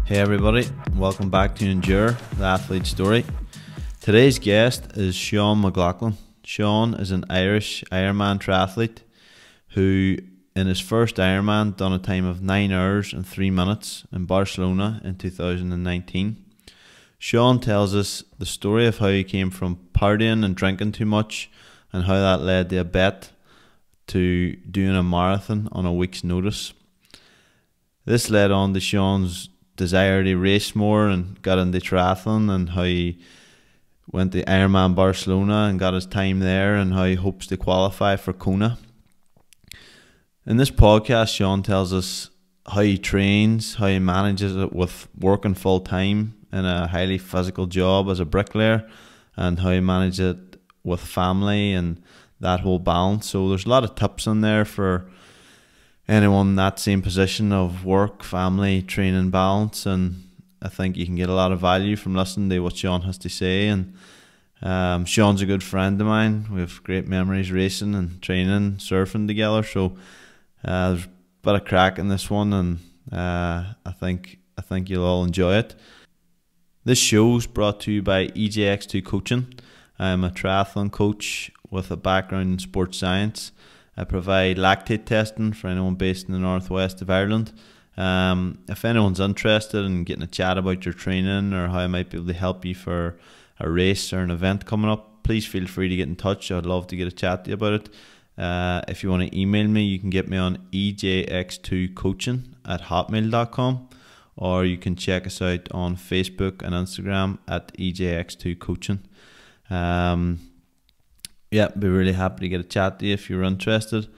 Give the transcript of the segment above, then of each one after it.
Hey everybody, welcome back to Endure, the Athlete Story. Today's guest is Mc Laughlin. Sean is an Irish Ironman Triathlete who, in his first Ironman, done a time of 9 hours and 3 minutes in Barcelona in 2019. Sean tells us the story of how he came from partying and drinking too much and how that led to a bet to doing a marathon on a week's notice. This led on to Sean's desire to race more and got into triathlon, and how he went to Ironman Barcelona and got his time there, and how he hopes to qualify for Kona. In this podcast, Sean tells us how he trains, how he manages it with working full time in a highly physical job as a bricklayer, and how he manages it with family and that whole balance. So there's a lot of tips in there for anyone in that same position of work, family, training balance, and I think you can get a lot of value from listening to what Sean has to say. And Sean's a good friend of mine. We have great memories racing and training, surfing together. So there's a bit of crack in this one, and I think you'll all enjoy it. This show's brought to you by EJX2 Coaching. I'm a triathlon coach with a background in sports science. I provide lactate testing for anyone based in the northwest of Ireland. If anyone's interested in getting a chat about your training or how I might be able to help you for a race or an event coming up, please feel free to get in touch. I'd love to get a chat to you about it. If you want to email me, you can get me on ejx2coaching@hotmail.com, or you can check us out on Facebook and Instagram at ejx2coaching. Yeah, be really happy to get a chat to you if you're interested.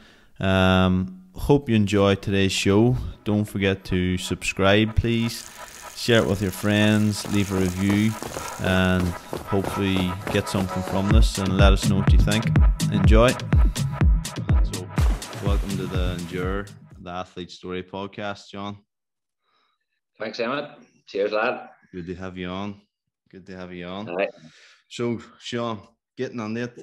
Hope you enjoy today's show. Don't forget to subscribe, please. Share it with your friends, leave a review, and hopefully get something from this and let us know what you think. Enjoy. So, welcome to the Endure, the Athlete Story podcast, John. Thanks, Emmett. Cheers, lad. Good to have you on. Good to have you on. All right. So, Sean, getting on it.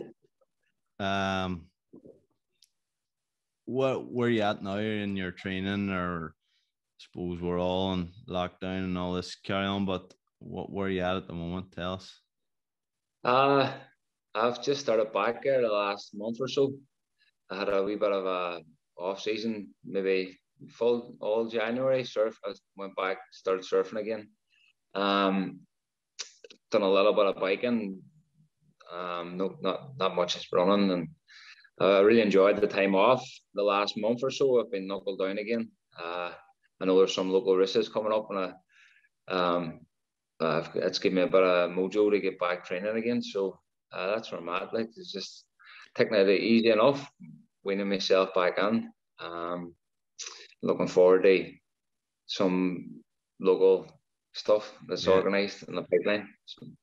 Where are you at now in your training? Or I suppose we're all in lockdown and all this carry on, but where are you at the moment? Tell us. I've just started back here the last month or so. I had a wee bit of a off season, maybe full all January. I went back, started surfing again. Done a little bit of biking. No, not much is running, and I really enjoyed the time off. The last month or so, I've been knuckled down again. I know there's some local races coming up, and it's given me a bit of mojo to get back training again. So that's where I'm at. Like, it's just taking it easy enough, weaning myself back in. Looking forward to some local stuff that's organised in the pipeline.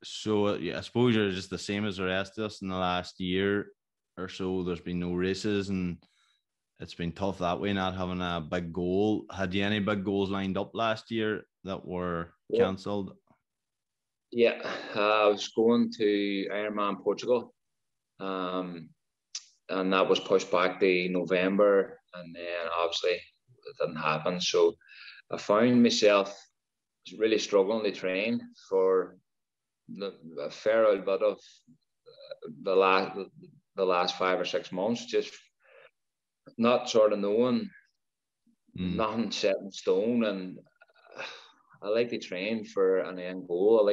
So yeah, I suppose you're just the same as the rest of us. In the last year or so, there's been no races, and it's been tough that way, not having a big goal. Had you any big goals lined up last year that were cancelled? Yeah, I was going to Ironman Portugal, and that was pushed back to November, and then obviously it didn't happen. So I found myself really struggling to train for a fair old bit of the last 5 or 6 months, just not sort of knowing nothing set in stone. And I like to train for an end goal. I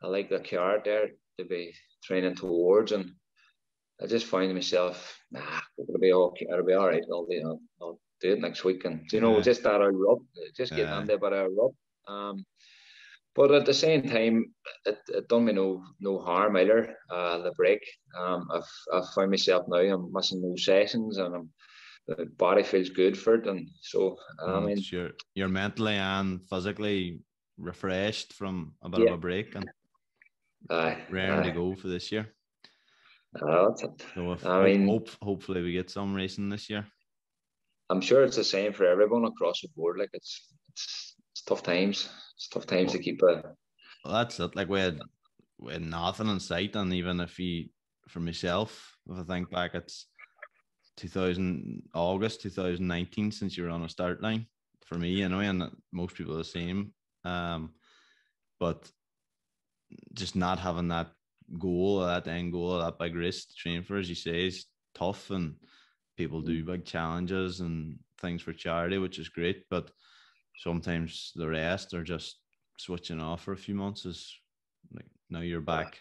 like the carrot there to be training towards, and I just find myself, it'll be okay, it'll be all right. I'll do it next week, and just that old rub, just getting on there, but a rub. But at the same time, it done me no harm either. The break, I've found myself now I'm missing no sessions, and the body feels good for it, and so I mean, you're mentally and physically refreshed from a bit of a break, and raring to go for this year. That's it. So hopefully we get some racing this year. I'm sure it's the same for everyone across the board. Like it's tough times. It's tough times to keep a. Well, that's it. Like we had with nothing in sight. And even for myself, if I think back, it's 2019 since you were on a start line for me anyway, and most people are the same. But just not having that goal, that end goal, that big race to train for, as you say, is tough. And people do big challenges and things for charity, which is great. But sometimes the rest are just switching off for a few months. Is like now you're back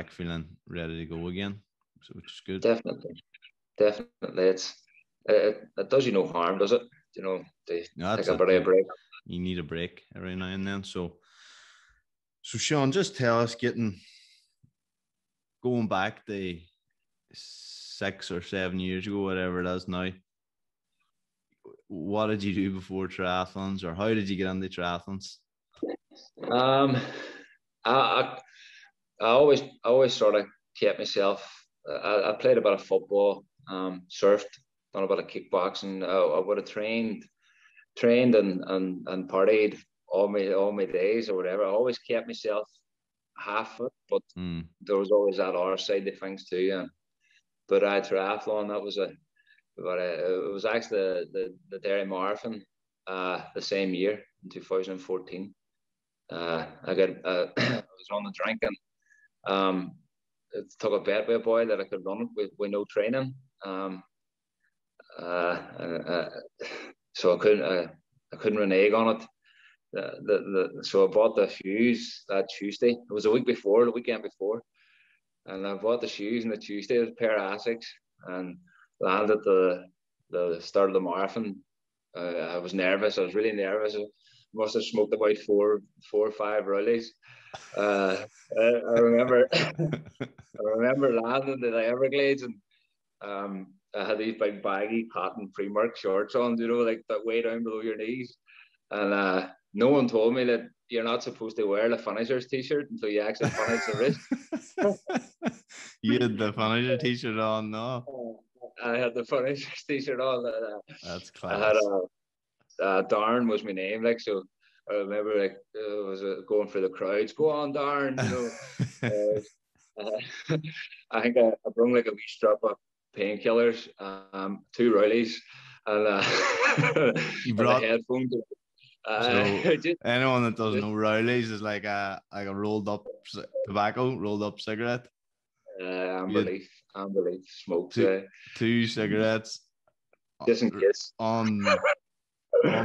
feeling ready to go again, so which is good. Definitely. It does you no harm, does it? To take a break. You need a break every now and then. So Sean, just tell us, going back to 6 or 7 years ago, whatever it is now, what did you do before triathlons, or how did you get into triathlons? I always sort of kept myself. I played a bit of football, surfed, done a bit of kickboxing. I would have trained and partied all my days or whatever. I always kept myself half fit, but there was always that other side of things too. But I triathlon, that was it was actually the Derry Marathon the same year in 2014. I was on the drunken. It took a bet by a boy that I could run it with no training. So I couldn't renege on it. So I bought the shoes that Tuesday. It was the weekend before, and I bought the shoes on the Tuesday. It was a pair of Asics, and landed the start of the marathon. I was nervous. I was really nervous. I must have smoked about four or five rollies. I remember landing in the Everglades, and I had these big baggy cotton pre-marked shorts on, like that way down below your knees. And no one told me that you're not supposed to wear the finisher's t-shirt until you actually finish the race. You had the finisher t-shirt on, no? I had the finisher's t-shirt on. That's class. I had Darren was my name, like, so I remember like I was going for the crowds. Go on, Darren, I think I brought like a wee strap of painkillers, 2 rollies, and you brought headphones. So anyone that doesn't know Rowley's is like a rolled up tobacco, rolled up cigarette. Amber leaf smokes. 2 cigarettes, just in case, on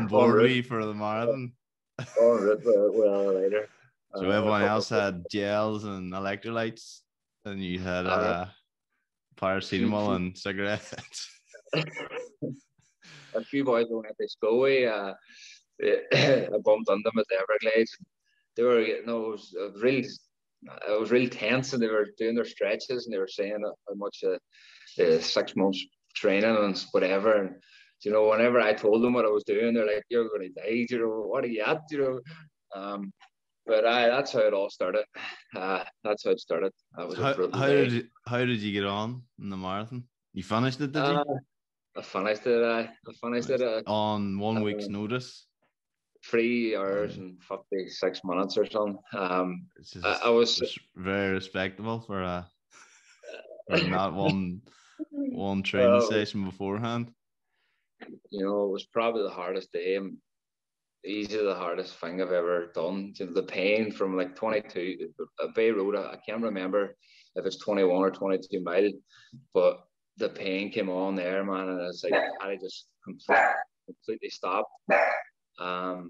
board me for the marathon. Well, later. So everyone else had gels and electrolytes, and you had paracetamol and cigarettes. A few boys went to school. I bumped on them at the Everglades. They were, it was really tense, and they were doing their stretches, and they were saying how much 6 months training and whatever. And whenever I told them what I was doing, they're like, "You're going to die." What are you at? But that's how it all started. That's how it started. How did you get on in the marathon? You finished it, did you? I finished it on 1 week's notice. 3 hours and 56 minutes or something. I was very respectable for not one training session beforehand. It was probably the hardest day, easily the hardest thing I've ever done. The pain from like 22 a Bay Road, I can't remember if it's 21 or 22 mile, but the pain came on there, man, and it's like I just completely stopped. I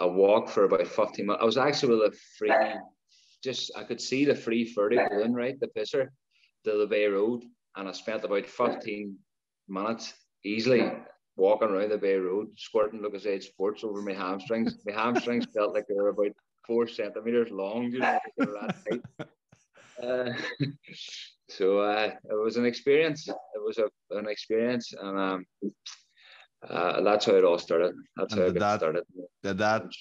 walked for about 15 minutes. I was actually with I could see the 3:30 going, right, the pisser to the Bay Road, and I spent about 15 minutes easily walking around the Bay Road, squirting Lucozade Sports over my hamstrings. My hamstrings felt like they were about 4 centimeters long, they were that tight. So it was an experience. It was an experience, and that's how it all started. That's how it got started. Did that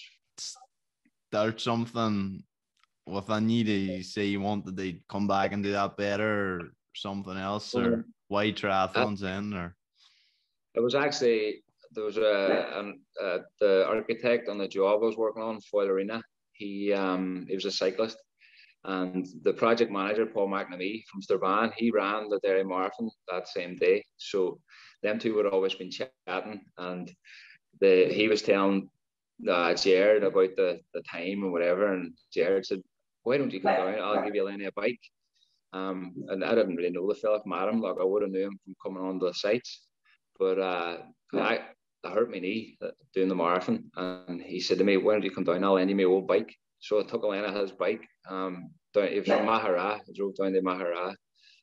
start something within you to say you wanted to come back and do that better, or something else, or why triathlons in? Or it was actually, there was the architect on the job I was working on, Foyle Arena. He was a cyclist, And the project manager, Paul McNamee from Sturban, he ran the Derry Marathon that same day. So them two would always been chatting, and he was telling Jared about the time and whatever, and Jared said, "Why don't you come down? I'll give you a bike." And I didn't really know the fella from Adam. Like, I would have knew him from coming on the sites, but I hurt my knee doing the marathon, and he said to me, "Why don't you come down? I'll lend you my old bike." So I took Elena his bike. It was from Mahara. I drove down to Mahara,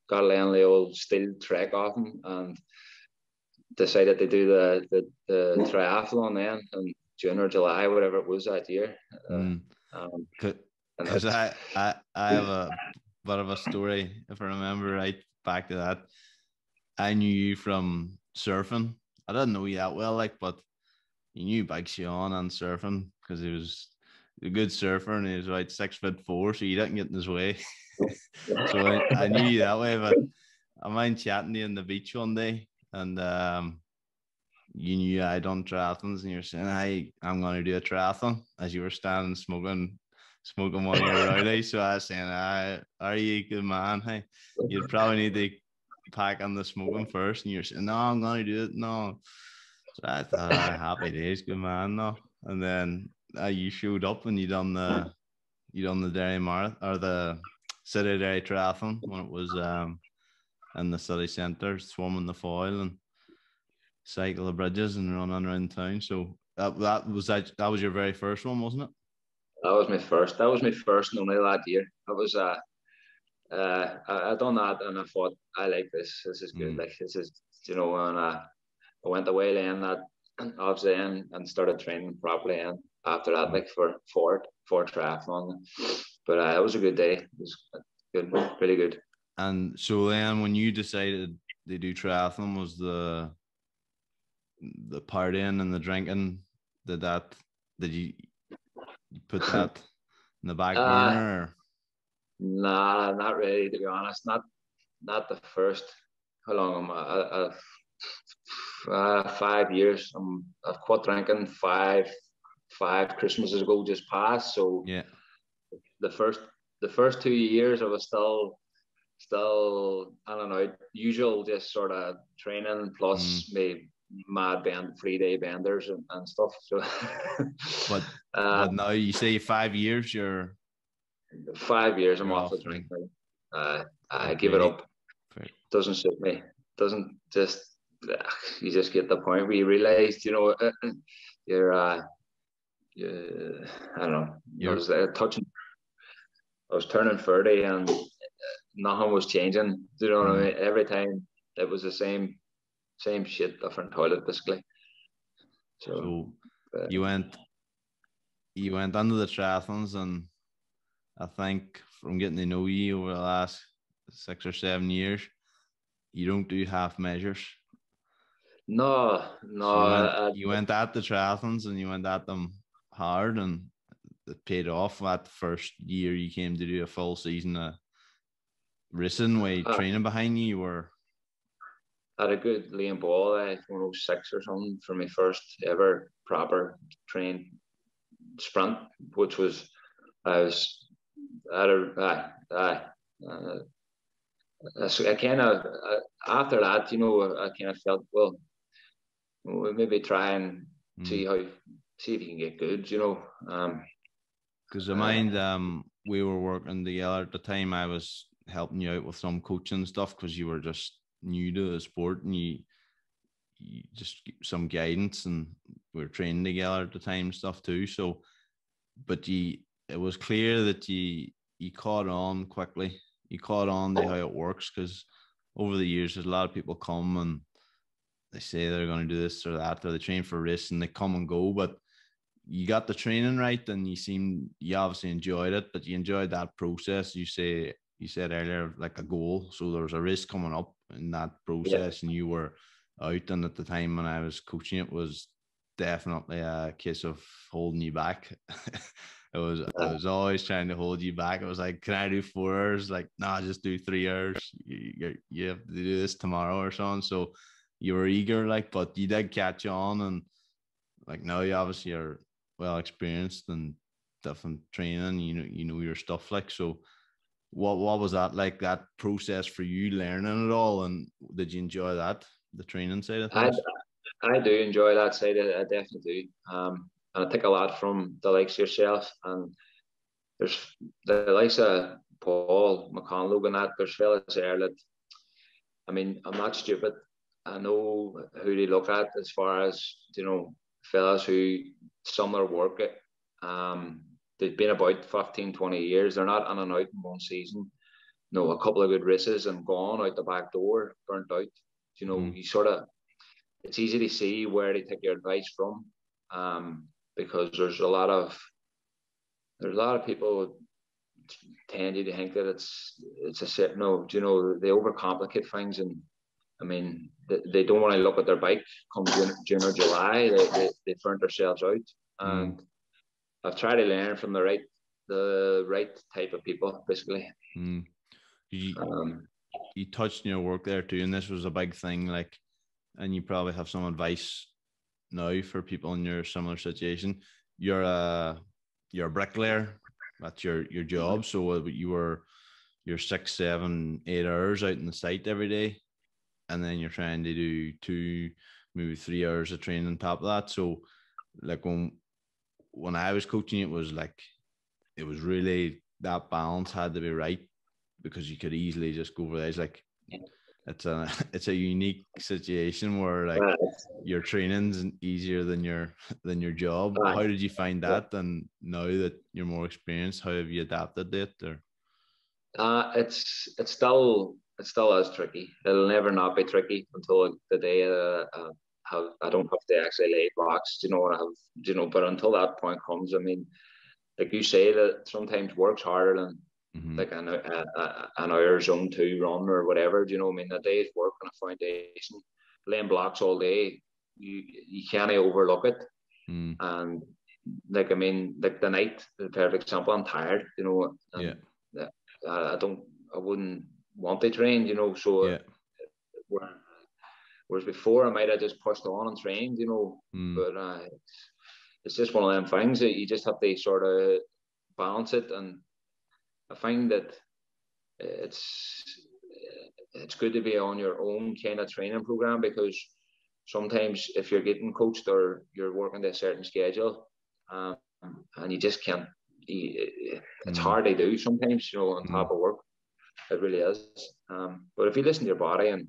got Elena the old steel trek off him, and decided to do the triathlon then in June or July, whatever it was that year. Because I have a bit of a story, if I remember right, back to that. I knew you from surfing. I didn't know you that well, like, but you knew Big Sean and surfing because he was a good surfer and he was like 6'4", so you didn't get in his way. So I knew you that way, but I mind chatting to you on the beach one day, and you knew I done triathlons, and you're saying, I'm going to do a triathlon, as you were standing smoking one of your rowdies. So I was saying, are you a good man? Hey, you'd probably need to pack on the smoking first. And you're saying, no, I'm going to do it. No. So I thought, happy days, good man. No. And then you showed up and you done the Derry Marathon, or the City Derry Triathlon, when it was in the city centre, swimming the foil and cycle the bridges and running around town. So that was your very first one, wasn't it? That was my first. That was my first and only that year. It was I done that and I thought, I like this. This is good. Like, this is, and I went away then that obviously and started training properly and after that, like for triathlon. But it was a good day. It was good, really good. And so then, when you decided to do triathlon, was the partying and the drinking, did you put that in the back burner? Or? Nah, not really, to be honest. Not the first. How long am I? 5 years. I've quit drinking five Christmases ago, just passed. So yeah, the first 2 years I was still I don't know, usual, just sort of training plus me mad 3-day benders and stuff. So but now you say 5 years, you're 5 years I'm off the drink now. I give it up. Doesn't suit me. Doesn't just, you just get the point where you realize, you're I don't know. I was turning 30 and nothing was changing. Do you know what I mean? Every time it was the same shit, different toilet, basically. So you went under the triathlons, and I think from getting to know you over the last 6 or 7 years, you don't do half measures. No. So you went at the triathlons and you went at them hard, and it paid off. That first year you came to do a full season of racing, with training behind you, were. I had a good lean ball, 106 or something for my first ever proper train sprint, which was I kind of after that, I kind of felt, well, we'll maybe try and see if you can get good, Because I mind we were working together at the time. I was helping you out with some coaching stuff because you were just new to the sport, and you just some guidance, and we were training together at the time, stuff too. So, but it was clear that you caught on quickly. You caught on to how it works, because over the years, there's a lot of people come and they say they're going to do this or that, or they train for race and they come and go, but you got the training right, and you obviously enjoyed it, but you enjoyed that process. You said earlier, like a goal. So there was a race coming up in that process, and you were out. And at the time when I was coaching, it was definitely a case of holding you back. I was always trying to hold you back. It was like, can I do 4 hours? Like, no, just do 3 hours. You have to do this tomorrow or something. So you were eager, like, but you did catch on, and like now you obviously are well experienced and different training. You know your stuff, like, so. what was that like, that process for you learning it all, and did you enjoy that, the training side of I things? I do enjoy that side. I definitely do. And I take a lot from the likes of yourself, and there's the likes of Paul McConlogue and that. There's fellas there that, I mean, I'm not stupid. I know who they look at as far as, fellas who some are work it. They've been about 15, 20 years. They're not in and out in one season. A couple of good races and gone out the back door, burnt out. Mm. You sort of, it's easy to see where they take your advice from, because there's a lot of people tend to think that it's a set. No, they overcomplicate things, and I mean they don't want to look at their bike come June or July. They burnt themselves out, Mm. and I've tried to learn from the right type of people, basically. Mm. You, Um, you touched on your work there too, and this was a big thing. Like, and you probably have some advice now for people in your similar situation. You're a you're a bricklayer. That's your job. So you're 6, 7, 8 hours out in the site every day, and then you're trying to do 2, maybe 3 hours of training on top of that. So, like, when I was coaching, it was like, it was really, that balance had to be right, because you could easily just go over there. It's like, it's a it's a unique situation where, like, uh, your training's easier than your job. uh, How did you find that? And now that you're more experienced, how have you adapted to it? Or it's still as tricky. It'll never not be tricky until the day I don't have to actually lay blocks. I have, but until that point comes, I mean, like you say, that sometimes works harder than mm-hmm. like an hour zone two run or whatever. I mean, a day's work on a foundation, laying blocks all day, you can't overlook it. Mm. And like, I mean, like the night, the perfect example, I'm tired, Yeah, and I wouldn't want to train, so yeah. whereas before I might have just pushed on and trained, Mm. but it's just one of them things that you just have to sort of balance it. And I find that it's it's good to be on your own kind of training program, because sometimes if you're getting coached or you're working to a certain schedule, um, and you just can't, it's Mm. hard to do sometimes, on top Mm. of work. It really is. But if you listen to your body uh,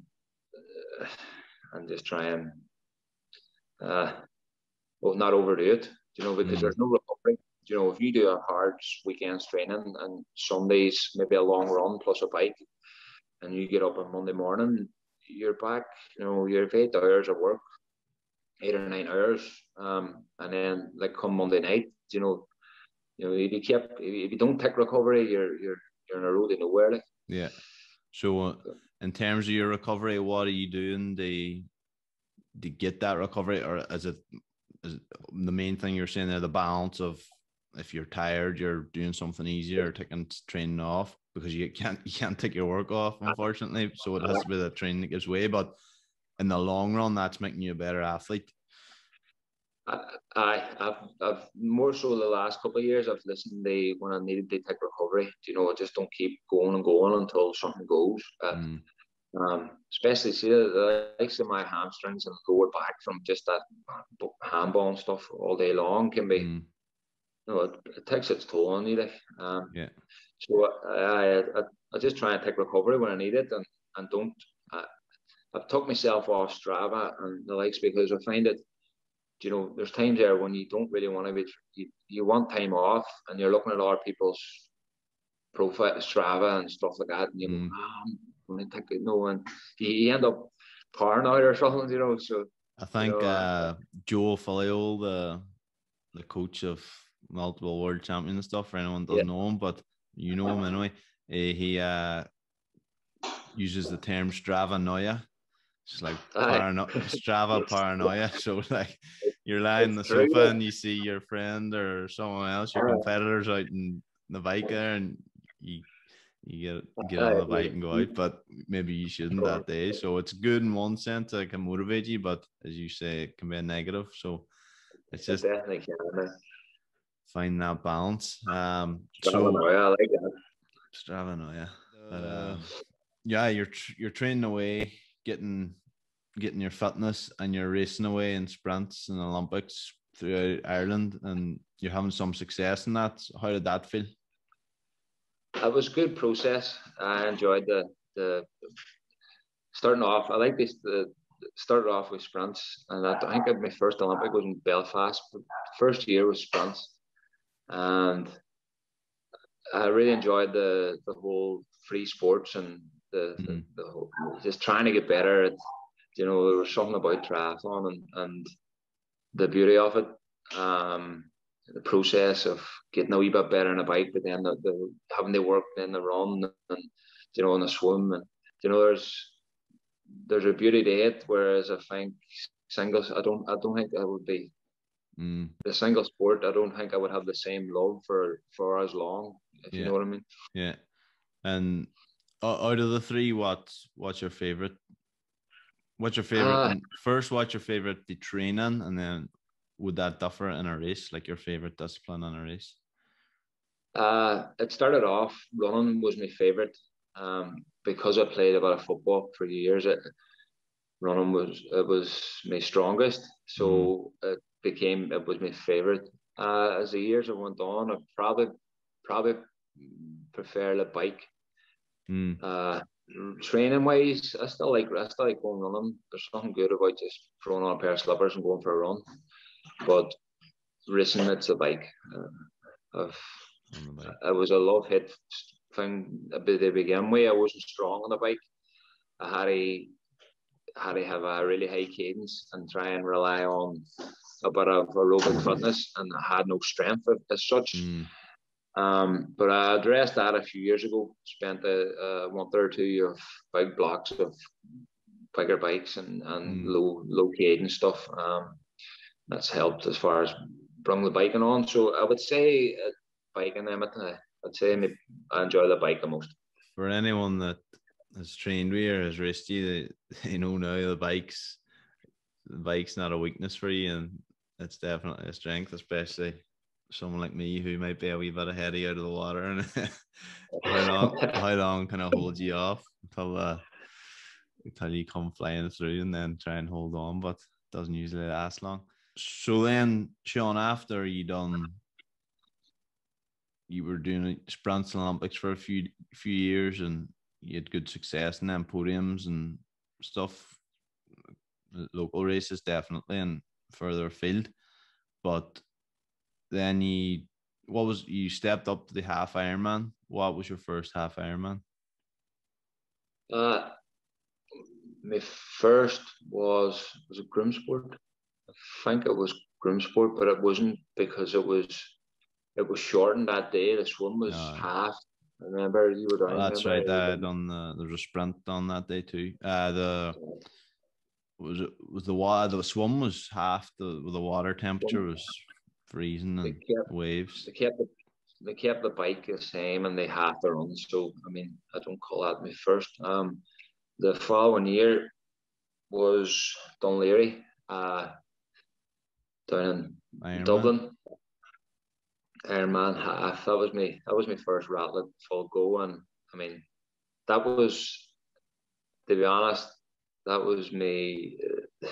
and just try and uh, not overdo it, because Mm. there's no recovery. If you do a hard weekend's training and Sundays maybe a long run plus a bike, and you get up on Monday morning, you're back. You've 8 hours of work, 8 or 9 hours, and then like come Monday night, if you don't take recovery, you're on a road to nowhere. Like. Yeah. So, in terms of your recovery, what are you doing to get that recovery, or is it the main thing you're saying there, the balance of, if you're tired, you're doing something easier, or taking training off, because you can't take your work off, unfortunately. So it has to be the training that gives way. But in the long run, that's making you a better athlete. I've more so the last couple of years. I've listened to when I needed to take recovery. I just don't keep going and going until something goes. Mm. Especially see the likes of my hamstrings and lower back from just that handball and stuff all day long can be. Mm. It takes its toll on you. Like, Yeah. so I just try and take recovery when I need it, and don't. I've took myself off Strava and the likes, because I find it. There's times there when you don't really want to be. You want time off, and you're looking at other people's profile, Strava and stuff like that, and you go, Mm. I'm going to take it. No, and you end up paranoid or something. So I you think know. Joe Filio, the coach of multiple world champion and stuff, for anyone that Yeah. doesn't know him, but you know him anyway. He uses the term Strava Noia. It's like Strava paranoia. So, like, you're lying on It's the true. sofa and you see your friend or someone else, your competitors, out in the bike there, and you get on the bike and go out, but maybe you shouldn't that day. So it's good in one sense, it can motivate you, but as you say, it can be a negative. So it's It just definitely can. find that balance. Strava, So I like that. Strava, no, yeah. But yeah, you're training away, getting your fitness, and you're racing away in sprints and Olympics throughout Ireland, and you're having some success in that. How did that feel? It was a good process. I enjoyed the starting off. I like this. Started off with sprints, and I think my first Olympic was in Belfast. But first year was sprints, and I really enjoyed the whole free sports and the whole, just trying to get better. There was something about triathlon and the beauty of it. The process of getting a wee bit better on a bike, but then the having to work in the run and in the swim, and there's a beauty to it. Whereas I think singles, I don't think I would be the single sport. I don't think I would have the same love for as long, if you know what I mean. Yeah. And out of the three, what's your favorite? What's your favorite? First, what's your favorite the training, and then would that differ in a race? Like your favorite discipline in a race? It started off running was my favorite, because I played a bit of football for years. Running was my strongest, so it was my favorite. As the years went on, I probably prefer the bike. Training wise, I still like going running. There's something good about just throwing on a pair of slippers and going for a run. But racing, it's a bike. It was a love hit thing to begin with. I wasn't strong on the bike. I had to have a really high cadence and try and rely on a bit of aerobic fitness, and I had no strength as such. But I addressed that a few years ago. Spent a month or two of big blocks of bigger bikes and low cadence stuff. That's helped as far as bring the biking on. So I would say biking, I'd say I enjoy the bike the most. For anyone that has trained with you or has raced you, they know now the bike's not a weakness for you, and it's definitely a strength, especially someone like me who might be a wee bit ahead of you out of the water. And how long can I hold you off until you come flying through, and then try and hold on, but it doesn't usually last long. So then, Sean, after you were doing sprints and Olympics for a few years, and you had good success in them podiums and stuff, local races definitely, and further afield. But then you stepped up to the half Ironman. What was your first half Ironman? My first was it Grimsport? I think it was Grimsport, but it wasn't, because it was shortened that day. The swim was half. I remember you were down. That's right. There was a sprint on that day too. The swim was half. The water temperature was freezing, and waves. They kept the bike the same, and they half the run. So I mean, I don't call that my first. The following year was Dunleary, down in Dublin. Ironman half. That was my first ratlet full go, and I mean, that was, to be honest, that was me. I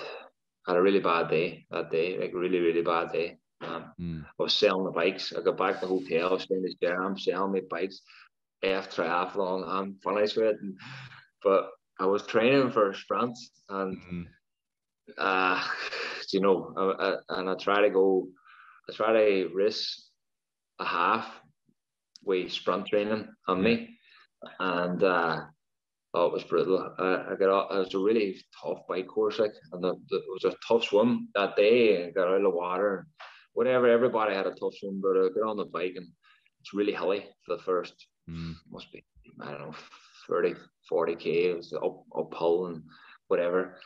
had a really bad day that day, like really, really bad day. I was selling the bikes. I got back to the hotel. I was staying there. I'm selling my bikes. Triathlon. I'm finished with it. But I was training for sprints, and and I try to race a half with sprint training on me, and it was brutal. It was a really tough bike course, like, and it was a tough swim that day. I got out of the water, and whatever. Everybody had a tough swim, but I got on the bike, and it's really hilly for the first. Must be, I don't know, 30, 40k. It was uphill and whatever.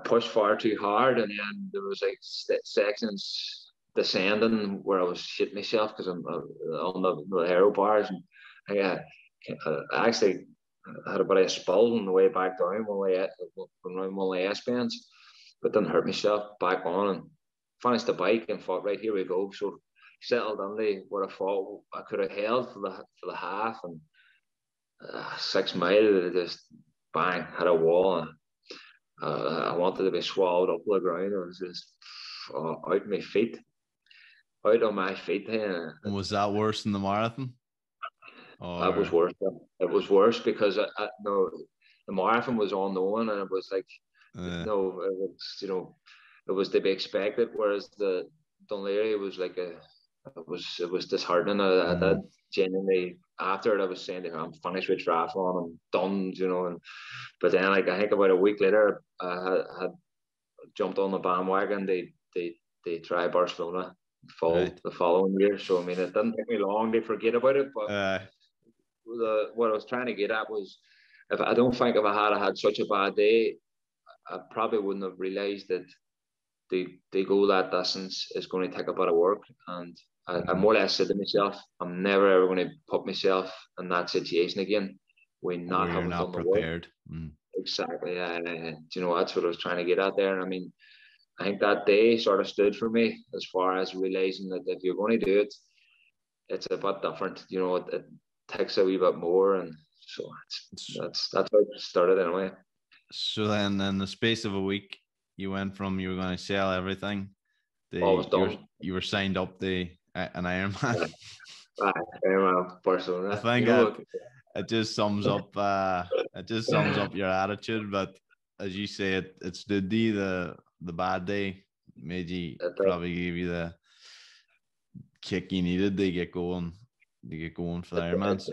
Pushed far too hard, and then there was like sections descending where I was shitting myself because I'm on the aero bars, and I actually had a bit of a spill on the way back down one of the S-bends, but didn't hurt myself. Back on and finished the bike and thought, right, here we go. So settled into what I thought I could have held for the half, and 6 mile, it just bang, had a wall, and I wanted to be swallowed up on the ground. It was just out on my feet. Was that worse than the marathon? That was worse. It was worse because no, the marathon was unknown, and it was like no, it was, it was to be expected. Whereas the Dunleary was like it was disheartening. I did genuinely, after it, I was saying to her, I'm finished with triathlon, I'm done, but then, like, I think about a week later, I had jumped on the bandwagon. They try Barcelona the following year. So I mean, it didn't take me long to forget about it. But what I was trying to get at was, if I had such a bad day, I probably wouldn't have realised that they go that distance is going to take a bit of work. And I more or less said to myself, I'm never ever going to put myself in that situation again when not having done the prepared. work. Exactly. That's what I was trying to get at there. And I mean, I think that day sort of stood for me as far as realizing that if you're going to do it, it's a bit different. It takes a wee bit more, and so that's how it started anyway. So then, in the space of a week, you went from you were going to sell everything. You were signed up an Ironman. Ironman Barcelona. I think it just sums up. It just sums up your attitude. But as you say, it stood the bad day made you probably gave you the kick you needed to get going. For the Ironmans.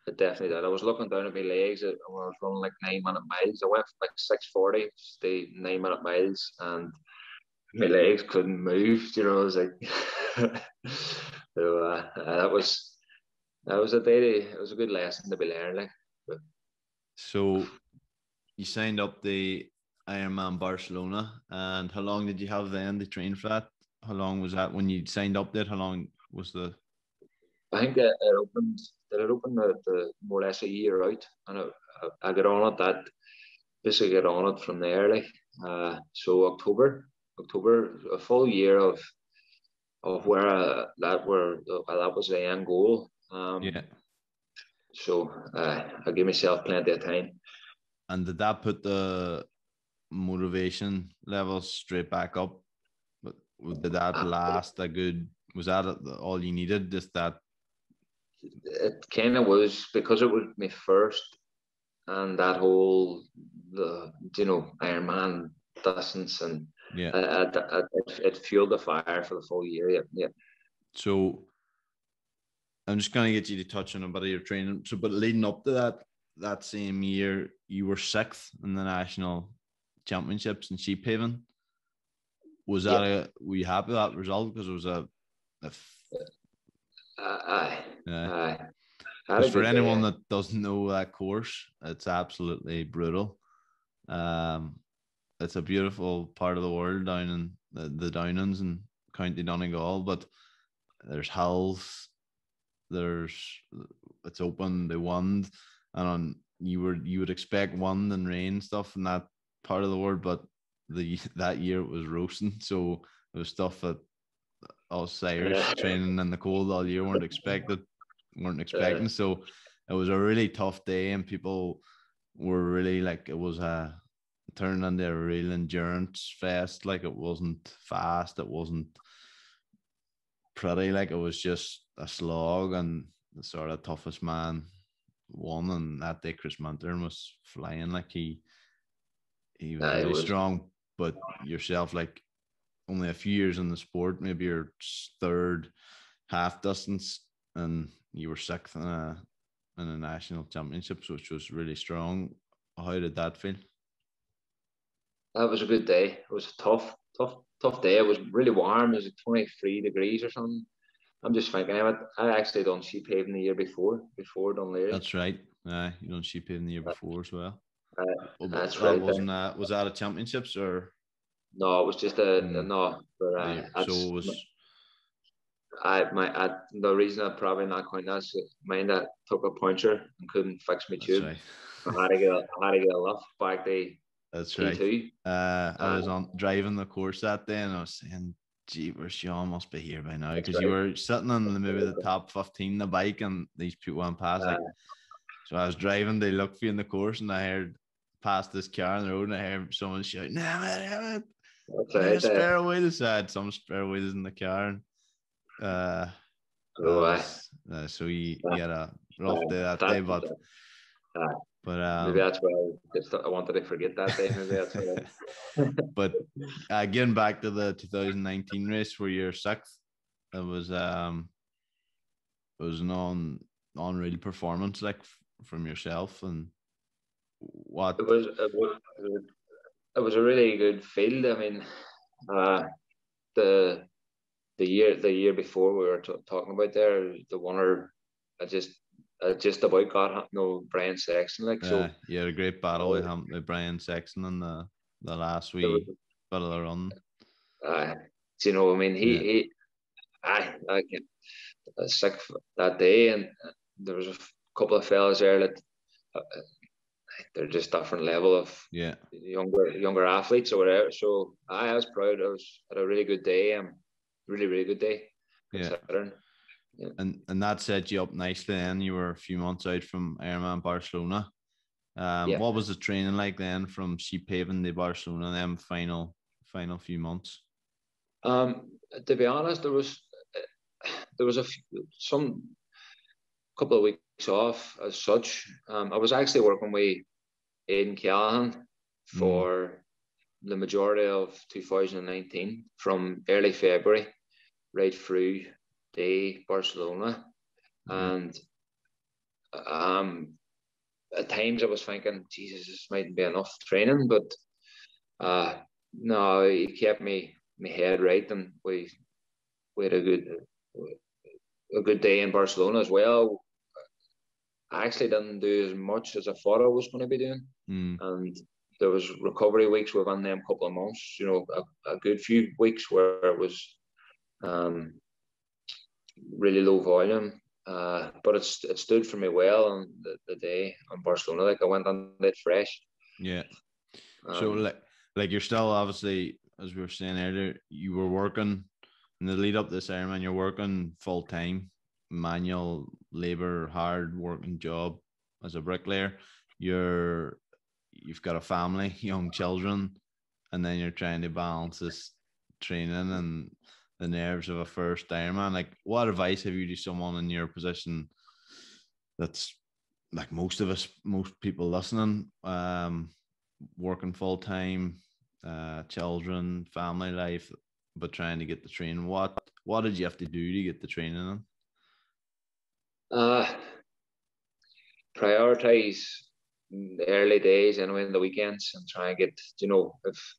It definitely did. I was looking down at my legs when I was running like 9-minute miles. I went from like 6:40 to 9-minute miles, and my legs couldn't move. I was like, so that was a day. It was a good lesson to be learned. So you signed up the Ironman Barcelona, and how long did you have then to train for that? How long was that when you signed up there? How long was the? I think it opened the more or less a year out, and I got on it that basically get on it from there. So October, a full year of where that was the end goal. So I gave myself plenty of time. And did that put the motivation levels straight back up? But did that last a good? Was that all you needed? Just that? It kind of was, because it was my first, and that whole Ironman distance, and it fueled the fire for the full year. Yeah. So I'm just gonna get you to touch on a bit of your training. So, but leading up to that same year, you were 6th in the national championships in Sheephaven. Was that were you happy with that result? Because it was because for anyone that doesn't know that course, it's absolutely brutal. It's a beautiful part of the world down in the Downlands in County Donegal, but there's hills, it's open, the wind, and you would expect wind and rain stuff in that part of the world, but that year it was roasting, so it was stuff that us Irish training in the cold all year weren't expecting. So it was a really tough day, and people were really like, it was turned into a real endurance fest. Like, it wasn't fast, it wasn't pretty, like it was just a slog, and the sort of toughest man won. And that day Chris Minturn was flying, like he was really strong. But yourself, like, only a few years in the sport, maybe your 3rd half distance, and you were 6th in a national championships, which was really strong. How did that feel? That was a good day. It was a tough day. It was really warm. It was like 23 degrees or something. I'm just thinking, I actually done Sheephaven the year before Dunleary. That's right. You done Sheephaven the year before as well. That's that right. Was that a championships or? No, it was just no. But so it was. The reason I probably not counting that is mine that took a puncture and couldn't fix my tube. Right. I had to get a lift back to. That's T2. Right. I was on driving the course that day, and I was saying, Jeepers, Sean must be here by now That's because you right. were sitting on maybe the top 15 the bike and these people went past. Like, so I was driving, they looked for you in the course and I heard past this car on the road and I heard someone shouting, damn it. That's There's right. a spare wheel. So I had some spare wheels in the car. And, that So was, so you had a rough day that day, but, uh, but, maybe that's why I wanted to forget that day. Maybe that's why. but getting back to the 2019 race where you're sixth, it was an unreal performance like from yourself and It what was it was a really good field. I mean, uh, the the year before we were talking about there, the winner, I just about got no Brian Sexton, like, so. you had a great battle with him with Brian Sexton in the last There was, wee bit of the run. uh, I mean, Yeah, I was sick that day, and there was a couple of fellas there that uh, they're just different level of yeah, younger athletes or whatever. So I was proud. I was had a really good day. Really good day yeah. considering. Yeah. And that set you up nicely then. You were a few months out from Ironman Barcelona. Yeah. What was the training like then from sheep haven to Barcelona, them final few months? To be honest, there was some couple of weeks off as such. I was actually working with Aidan Callahan Mm, for the majority of 2019, from early February right through to Barcelona. yeah, And at times I was thinking, Jesus, this mightn't be enough training, but no, he kept my head right, and we had a good day in Barcelona as well. I actually didn't do as much as I thought I was going to be doing, mm, and there was recovery weeks within them couple of months. A good few weeks where it was um, really low volume. But it stood for me well on the day on Barcelona. Like, I went on it fresh. yeah. So Um, like you're still obviously, as we were saying earlier, you were working in the lead up to this Ironman, you're working full time, manual labor, hard working job as a bricklayer. You've got a family, young children, and then you're trying to balance this training and the nerves of a first Ironman. Like, what advice have you to someone in your position that's like most of us, most people listening, working full time, children, family life, but trying to get the training. What did you have to do to get the training in? uh, Prioritize the early days anyway, in the weekends, and try and get, if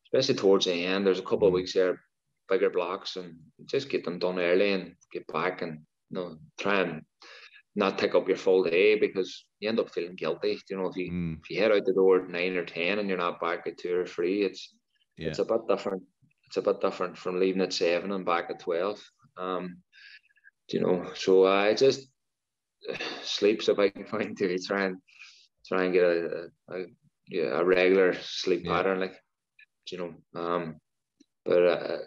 especially towards the end, there's a couple of Mm, weeks there, bigger blocks, and just get them done early and get back, and try and not take up your full day, because you end up feeling guilty. mm, If you head out the door at 9 or 10 and you're not back at 2 or 3, it's yeah, a bit different. It's a bit different from leaving at 7 and back at 12. So I just sleeps if I can find to try and get a regular sleep yeah, pattern, like, you know. But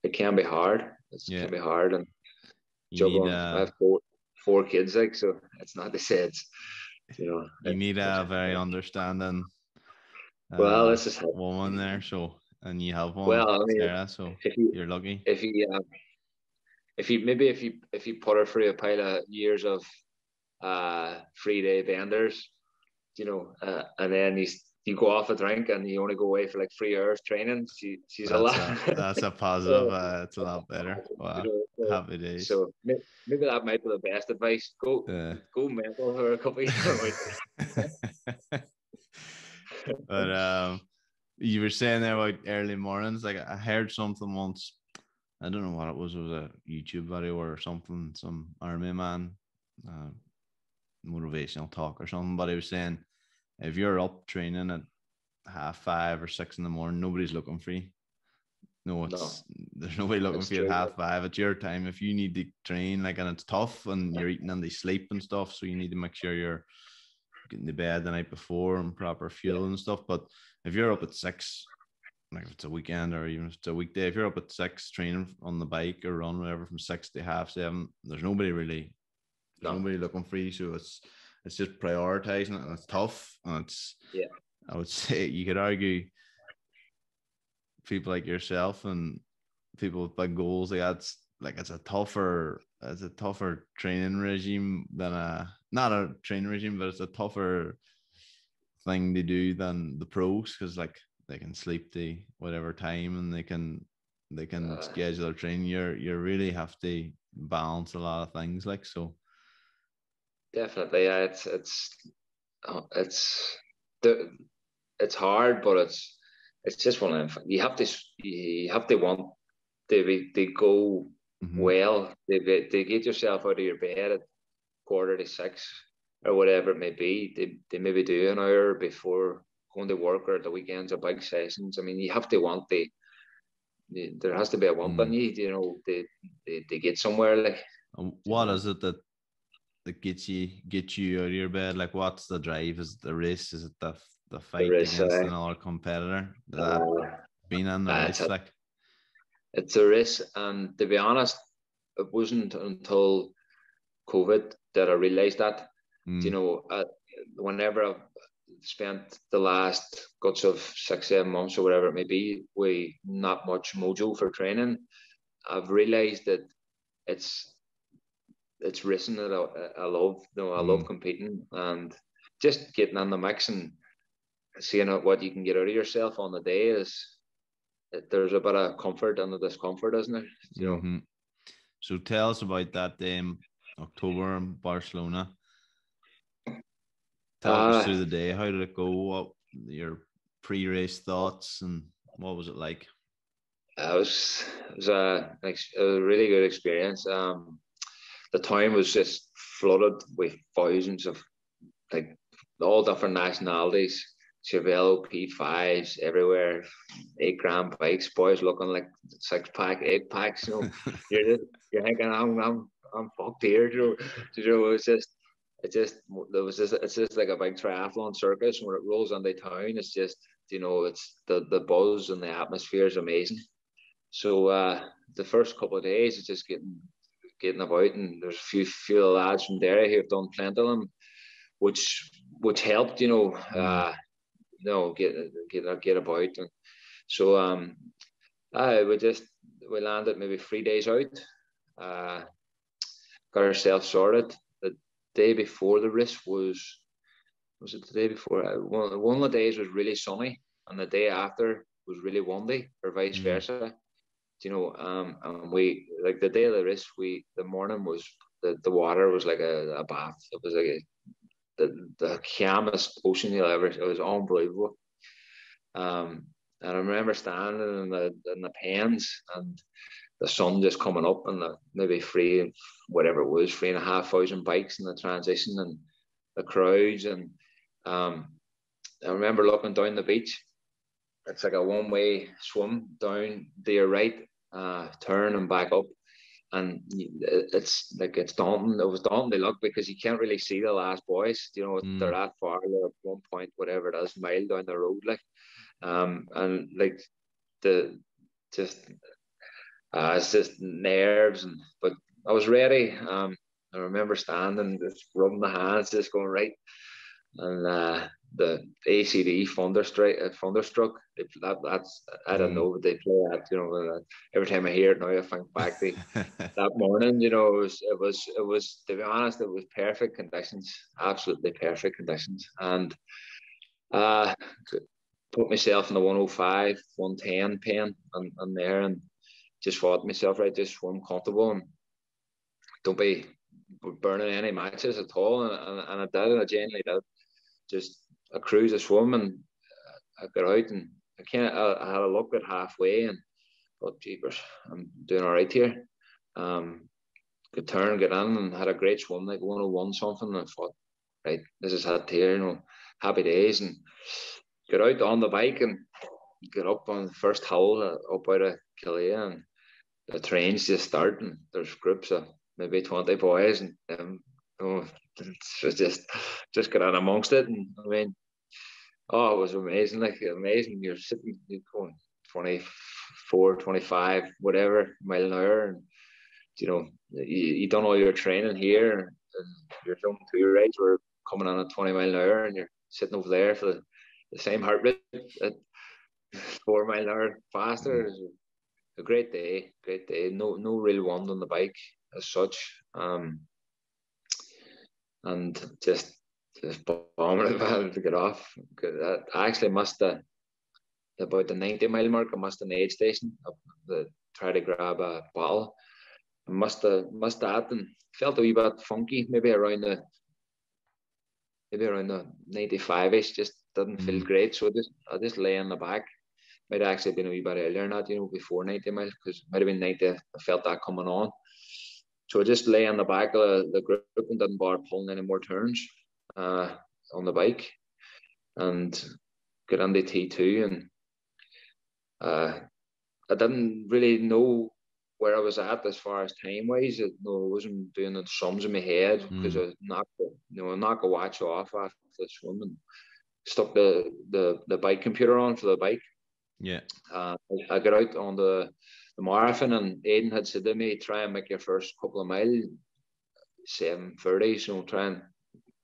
it can be hard. It yeah. can be hard, and You need juggling. I have four kids, like, so it's not to say it's you need a very understanding well. This is woman there. So and you have one, well. I mean, Sarah. So if you you're lucky. if you if you put her through a pile of years of 3 day benders, and then you go off a drink and you only go away for like 3 hours training. She's a That's lot. a positive. It's a lot better. Wow, So, happy days. so maybe that might be the best advice. Uh, Go mental for a couple of years. but you were saying there about early mornings. Like I heard something once. I don't know what it was. It was a YouTube video or something. Some army man, uh, motivational talk or something. But he was saying if you're up training at 5:30 or 6 in the morning, nobody's looking for you. No, No, there's nobody looking it's for you at true. 5:30. It's your time. If you need to train, like, and it's tough, and you're eating and they sleep and stuff, so you need to make sure you're getting to bed the night before and proper Yeah, fuel and stuff. But if you're up at 6, like if it's a weekend or even if it's a weekday, if you're up at 6 training on the bike or run whatever from 6 to half 7, there's nobody really, there's No. nobody looking for you. So it's just prioritizing it, and it's tough. And it's, Yeah. I would say you could argue people like yourself and people with big goals, it's a tougher training regime than not a training regime, but it's a tougher thing to do than the pros, because like they can sleep to whatever time and they can schedule their training. You really have to balance a lot of things, like, so. Definitely. Yeah, it's the it's hard, but it's just one of them. You have to want to go Mm-hmm. well. They get yourself out of your bed at 5:45 or whatever it may be. They maybe do an hour before going to work or at the weekends or big sessions. I mean, you have to want there has to be a want on Mm. you, they get somewhere, like, And you what know, is it that gets you out of your bed? Like, what's the drive? Is it the race? Is it the there fight is against another competitor? That uh, being in the it's race, a like. it's a risk, and to be honest, it wasn't until COVID that I realized that. You Mm, know, whenever I've spent the last guts of 6, 7 months or whatever it may be, with not much mojo for training, I've realized that it's it's racing that I love. I love mm. competing and just getting in the mix and seeing what you can get out of yourself on the day is. There's a bit of comfort and the discomfort, isn't there? Mm-hmm. So tell us about that day in October in Barcelona. Talk us through Uh, the day. How did it go? What your pre-race thoughts, and what was it like? it was a really good experience. The town was just flooded with thousands of, like, all different nationalities. Chevelle P5s everywhere, 8 gram bikes, boys looking like 6 pack, 8 packs. You're thinking I'm fucked here. It was just it's just like a big triathlon circus when it rolls into town. It's just, it's the buzz and the atmosphere is amazing. So the first couple of days it's just getting about, and there's a few lads from Derry who have done plenty of them, which helped, Mm, get about. And so I we landed maybe 3 days out, uh, got ourselves sorted. The day before the race was it the day before? One of the days was really sunny, and the day after was really windy, or vice mm, versa. And we, like, the day of the race, the morning was, the water was like a bath. It was like the calmest ocean you'll ever. It was unbelievable. And I remember standing in the pens, and the sun just coming up, and maybe whatever it was, 3,500 bikes in the transition, and the crowds. And um, I remember looking down the beach. It's like a one-way swim down to your right, turn and back up, and it's like it's daunting. It was daunting to look, because you can't really see the last boys. They're mm, that far. They're at one point, whatever it is, mile down the road, like, and like the just it's just nerves, but I was ready. I remember standing, just rubbing the hands, just going right, and the ACD Thunderstruck. That's, I don't mm. know, but they play that. Every time I hear it now, I think back to that morning. It was, to be honest, it was perfect conditions, absolutely perfect conditions, and uh, put myself in the 105, 110 pen, and there, and just fought myself right, just swim comfortable, and don't be burning any matches at all, and I did, and I genuinely did. Just a cruise, a swim, and I got out, and I had a look at halfway, and thought, jeepers, I'm doing all right here. Could turn, get in, and had a great swim, like 101 something, and I thought, right, this is it here, happy days, and got out on the bike and get up on the first hill, up out of Killia, and the trains just start, and there's groups of maybe 20 boys, and it's just get in amongst it, and I mean, oh, it was amazing, like, amazing. You're sitting, you're going. 24, 25, whatever mile an hour. And, you done all your training here, and your zone 2 rides were coming on at 20 mile an hour, and you're sitting over there for the same heart rate at 4 mile an hour faster. It was a great day. No real wind on the bike as such. And just bombing it to get off. I actually must have, about the 90 mile mark, I must have an aid station to try to grab a bottle. I must have and felt a wee bit funky, maybe around the 95ish, just didn't feel great. So I just lay on the back. Might have actually been a wee bit earlier than that, before 90 miles, because it might have been 90. I felt that coming on. So I just lay on the back of the group and didn't bother pulling any more turns on the bike, and got into T2. And I didn't really know where I was at as far as time wise. I wasn't doing the sums in my head, because I knocked a watch off after the swim and stuck the bike computer on for the bike. Yeah. I got out on the marathon, and Aidan had said to me, try and make your first couple of miles 7:30, so try and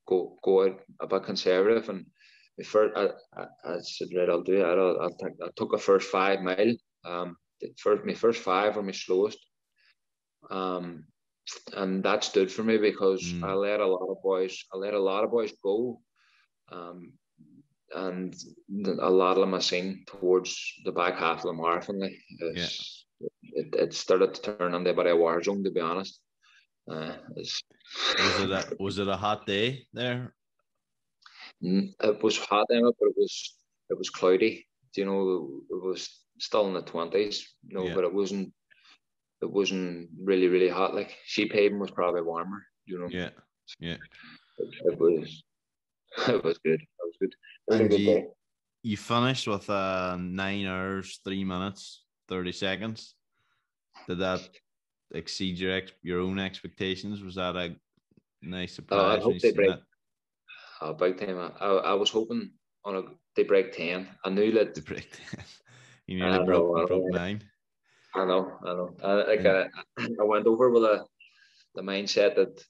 go out a bit conservative. And I said, right, I'll do it. I took a first 5 mile. My first 5 were my slowest. And that stood for me, because I let a lot of boys go. And a lot of them I seen towards the back half of the marathon. It started to turn into about a war zone, to be honest. Was it a hot day there? It was hot, Emma, but it was cloudy. It was still in the 20s. But it wasn't really, really hot. Like Sheephaven was probably warmer. Yeah. It was good. It was good. And you finished with 9 hours, 3 minutes, 30 seconds. Did that exceed your own expectations? Was that a nice surprise? I hope they break. About time. I was hoping they break 10. I knew that they break 10. You nearly broke 9. I know. I went over with the mindset that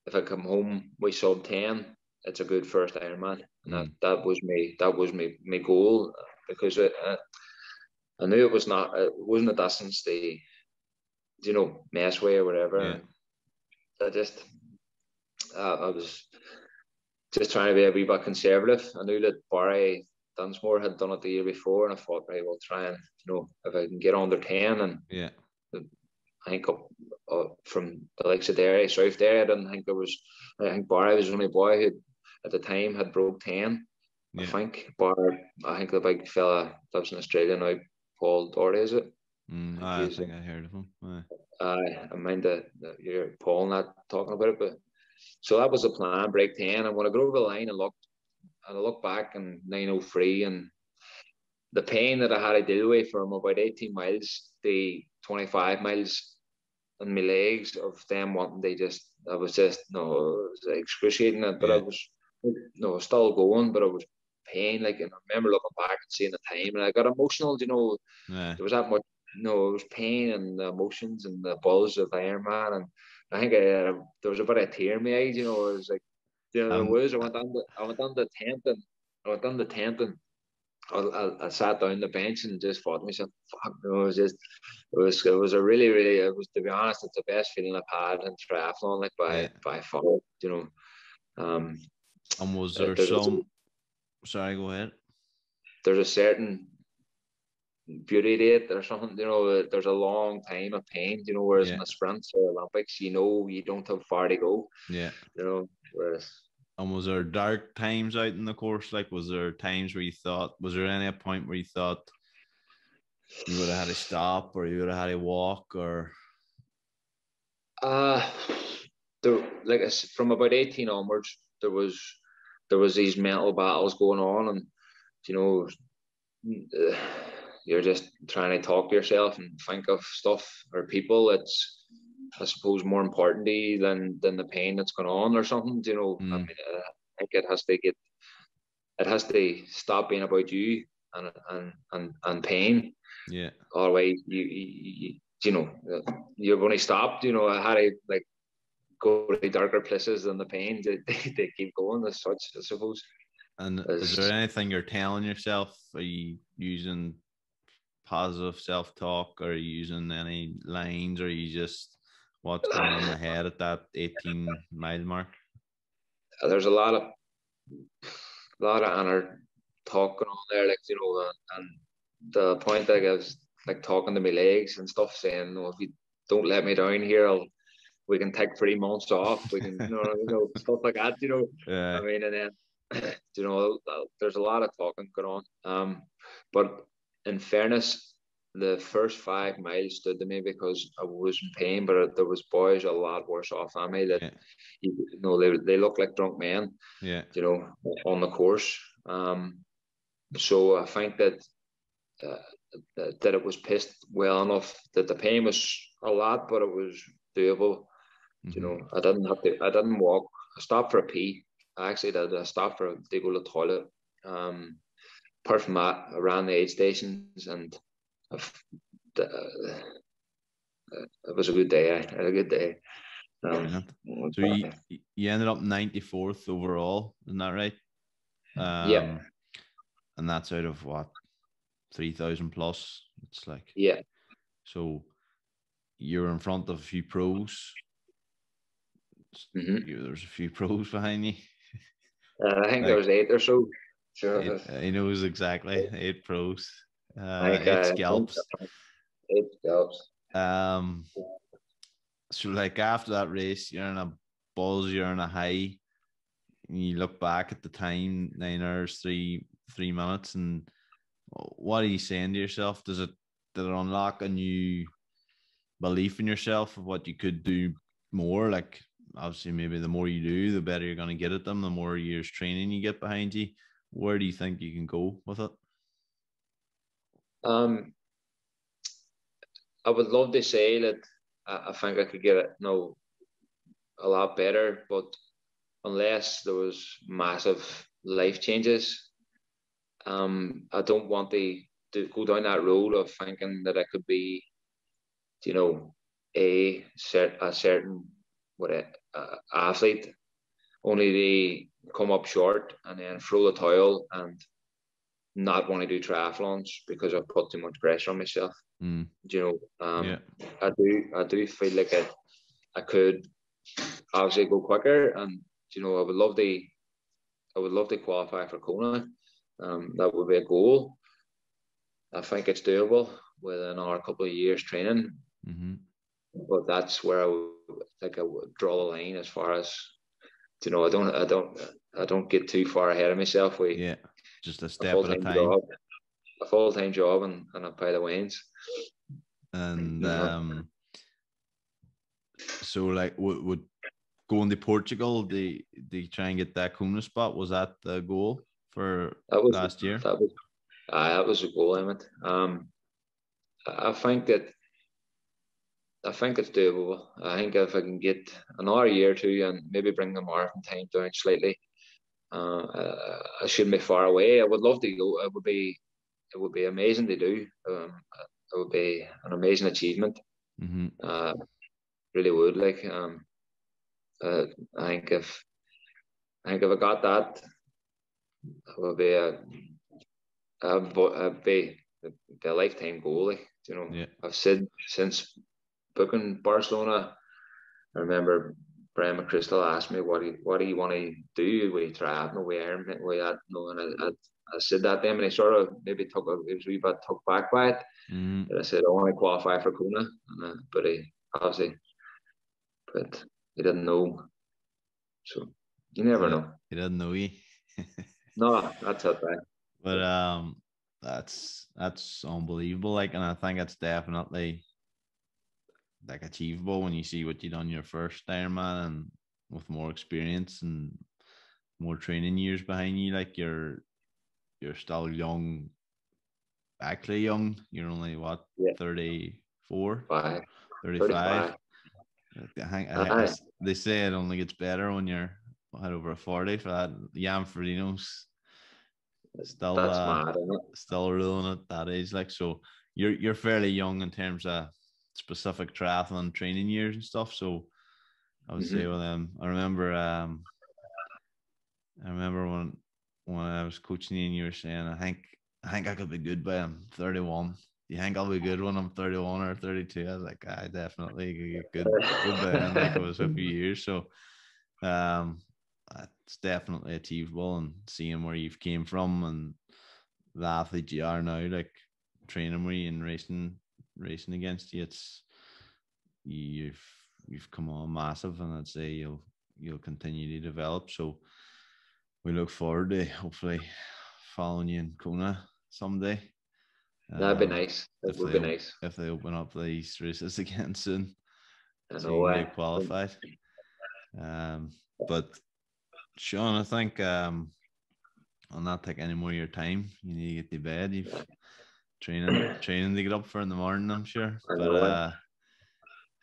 if I come home with sub 10, it's a good first Ironman. And that was my goal, because I knew it wasn't a distance to mess with or whatever. Yeah. I was just trying to be a wee bit conservative. I knew that Barry Dunsmore had done it the year before, and I thought, right, we'll try and if I can get under 10. And I think up from the likes of Derry, South Derry, I think Barry was the only boy who at the time had broke 10. I think the big fella lives in Australia now, Paul Doherty, is it? I think I heard of him. I mind that you're Paul not talking about it, but so that was the plan, break 10. And when I got over the line and I looked back and 9:03, and the pain that I had to deal with from about 18 miles to 25 miles in my legs of them wanting, it was excruciating. But I was still going, but it was pain. Like, and I remember looking back and seeing the time, and I got emotional. There was that much. It was pain and the emotions and the buzz of Ironman, and I think there was a bit of tear in my eyes. It was like, there was. I went on the tent, and I sat down on the bench and just thought to myself, "Fuck!" It was a really, really. It was, to be honest, it's the best feeling I've had in triathlon, like by far. And was there some? Sorry, go ahead. There's a certain beauty to it or something. There's a long time of pain. Whereas in the sprints or Olympics, you don't have far to go. Yeah. Whereas. And was there dark times out in the course? Like, was there times where was there any point where you thought you would have had to stop, or you would have had to walk, or? From about 18 onwards, there was these mental battles going on, and you're just trying to talk to yourself and think of stuff or people that's, I suppose, more important to you than the pain that's going on or something. I mean, I think it has to stop being about you and pain. Yeah. Otherwise, you're going to stop. I had to like go to darker places than the pain. They keep going as such, I suppose. And is there anything you're telling yourself? Are you using positive self-talk? Or are you using any lines? Or are you just what's going on in the head at that 18-mile mark? There's a lot of inner talk going on there, like and the point that I was like talking to my legs and stuff, saying, "No, if you don't let me down here, we can take 3 months off. We can, stuff like that. I mean, and then there's a lot of talking going on. But in fairness, the first 5 miles stood to me because I was in pain, but there was boys a lot worse off than me that, they look like drunk men, on the course. So I think that it was pissed well enough that the pain was a lot, but it was doable. I didn't walk. I stopped for a pee. I actually did. I stopped to go to the toilet. Apart from that, I ran the aid stations, and it was a good day. I had a good day. So you ended up 94th overall, isn't that right? Yeah. And that's out of what, 3,000 plus? It's like, yeah. So you're in front of a few pros. There's a few pros behind you. I think there was 8 or so. Sure. He knows exactly 8 pros. 8 scalps. 8 scalps. So like after that race, you're in a buzz, you're in a high. And you look back at the time, 9 hours, 3 minutes, and what are you saying to yourself? Did it unlock a new belief in yourself of what you could do more? Like obviously, maybe the more you do, the better you're going to get at them. The more years training you get behind you. Where do you think you can go with it? I would love to say that I think I could get it a lot better, but unless there was massive life changes, I don't want to go down that road of thinking that I could be, a certain athlete, only to come up short and then throw the towel and not want to do triathlons because I've put too much pressure on myself. I do feel like I could obviously go quicker, and I would love to qualify for Kona. That would be a goal. I think it's doable with another couple of years training. But that's where I would draw the line as far as I don't get too far ahead of myself with just a step at a time. A full-time job and a pile of wins. And so like would going to Portugal, they try and get that Kona spot. Was that the goal for last year? That was a goal, Emmett. I think it's doable. I think if I can get another year or two and maybe bring the marathon time down slightly, I shouldn't be far away. I would love to go. It would be amazing to do. It would be an amazing achievement. Really would. Like, I think if I got that, it would be a lifetime goal. Like, I've said since booking Barcelona, I remember Brian McChrystal asked me, what do you want to do with triathlon, with Ironman, with that? And I said that to him, and he sort of maybe it was a wee bit took back by it. But I said I want to qualify for Kona, but he didn't know. So you never know. He didn't know you. No, that's it. Right? But that's unbelievable. Like, and I think it's definitely like achievable when you see what you done your first Ironman, and with more experience and more training years behind you. Like you're still young, actually young. You're only what, 34, 35. They say it only gets better when you're over 40 for that. Jan Frodeno's Still, That's mad, isn't it? still ruling at that age. Like, so you're fairly young in terms of specific triathlon training years and stuff. So I would say with them, I remember when I was coaching you and you were saying, I think I could be good by I'm 31. Do you think I'll be good when I'm 31 or 32? I was like, I definitely could get good by then. Like, it was a few years. So it's definitely achievable, and seeing where you've came from and the athlete you are now, like training with you and racing against you, it's you've come on massive, and I'd say you'll continue to develop. So we look forward to hopefully following you in Kona someday. That'd be nice. That would be nice. If they open up these races again soon, I so know. you can get qualified. But Sean, I think I'll not take any more of your time. You need to get to bed. You've training to get up for in the morning, I'm sure. But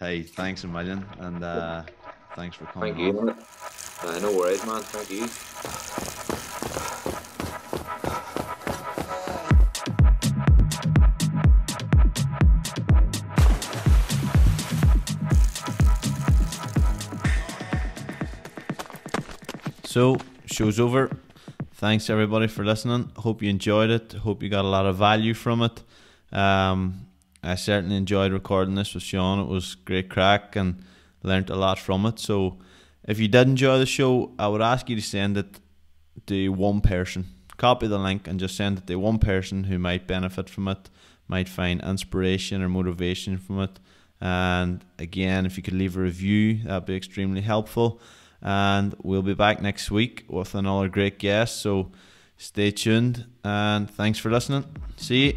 hey, thanks a million, and thanks for coming Thank you. on. No worries, man. Thank you. So, show's over. Thanks everybody for listening. Hope you enjoyed it. Hope you got a lot of value from it. I certainly enjoyed recording this with Sean. It was great crack and learnt a lot from it. So if you did enjoy the show, I would ask you to send it to one person. Copy the link and just send it to one person who might benefit from it, might find inspiration or motivation from it. And again, if you could leave a review, that'd be extremely helpful. And we'll be back next week with another great guest. So stay tuned, and thanks for listening. See you.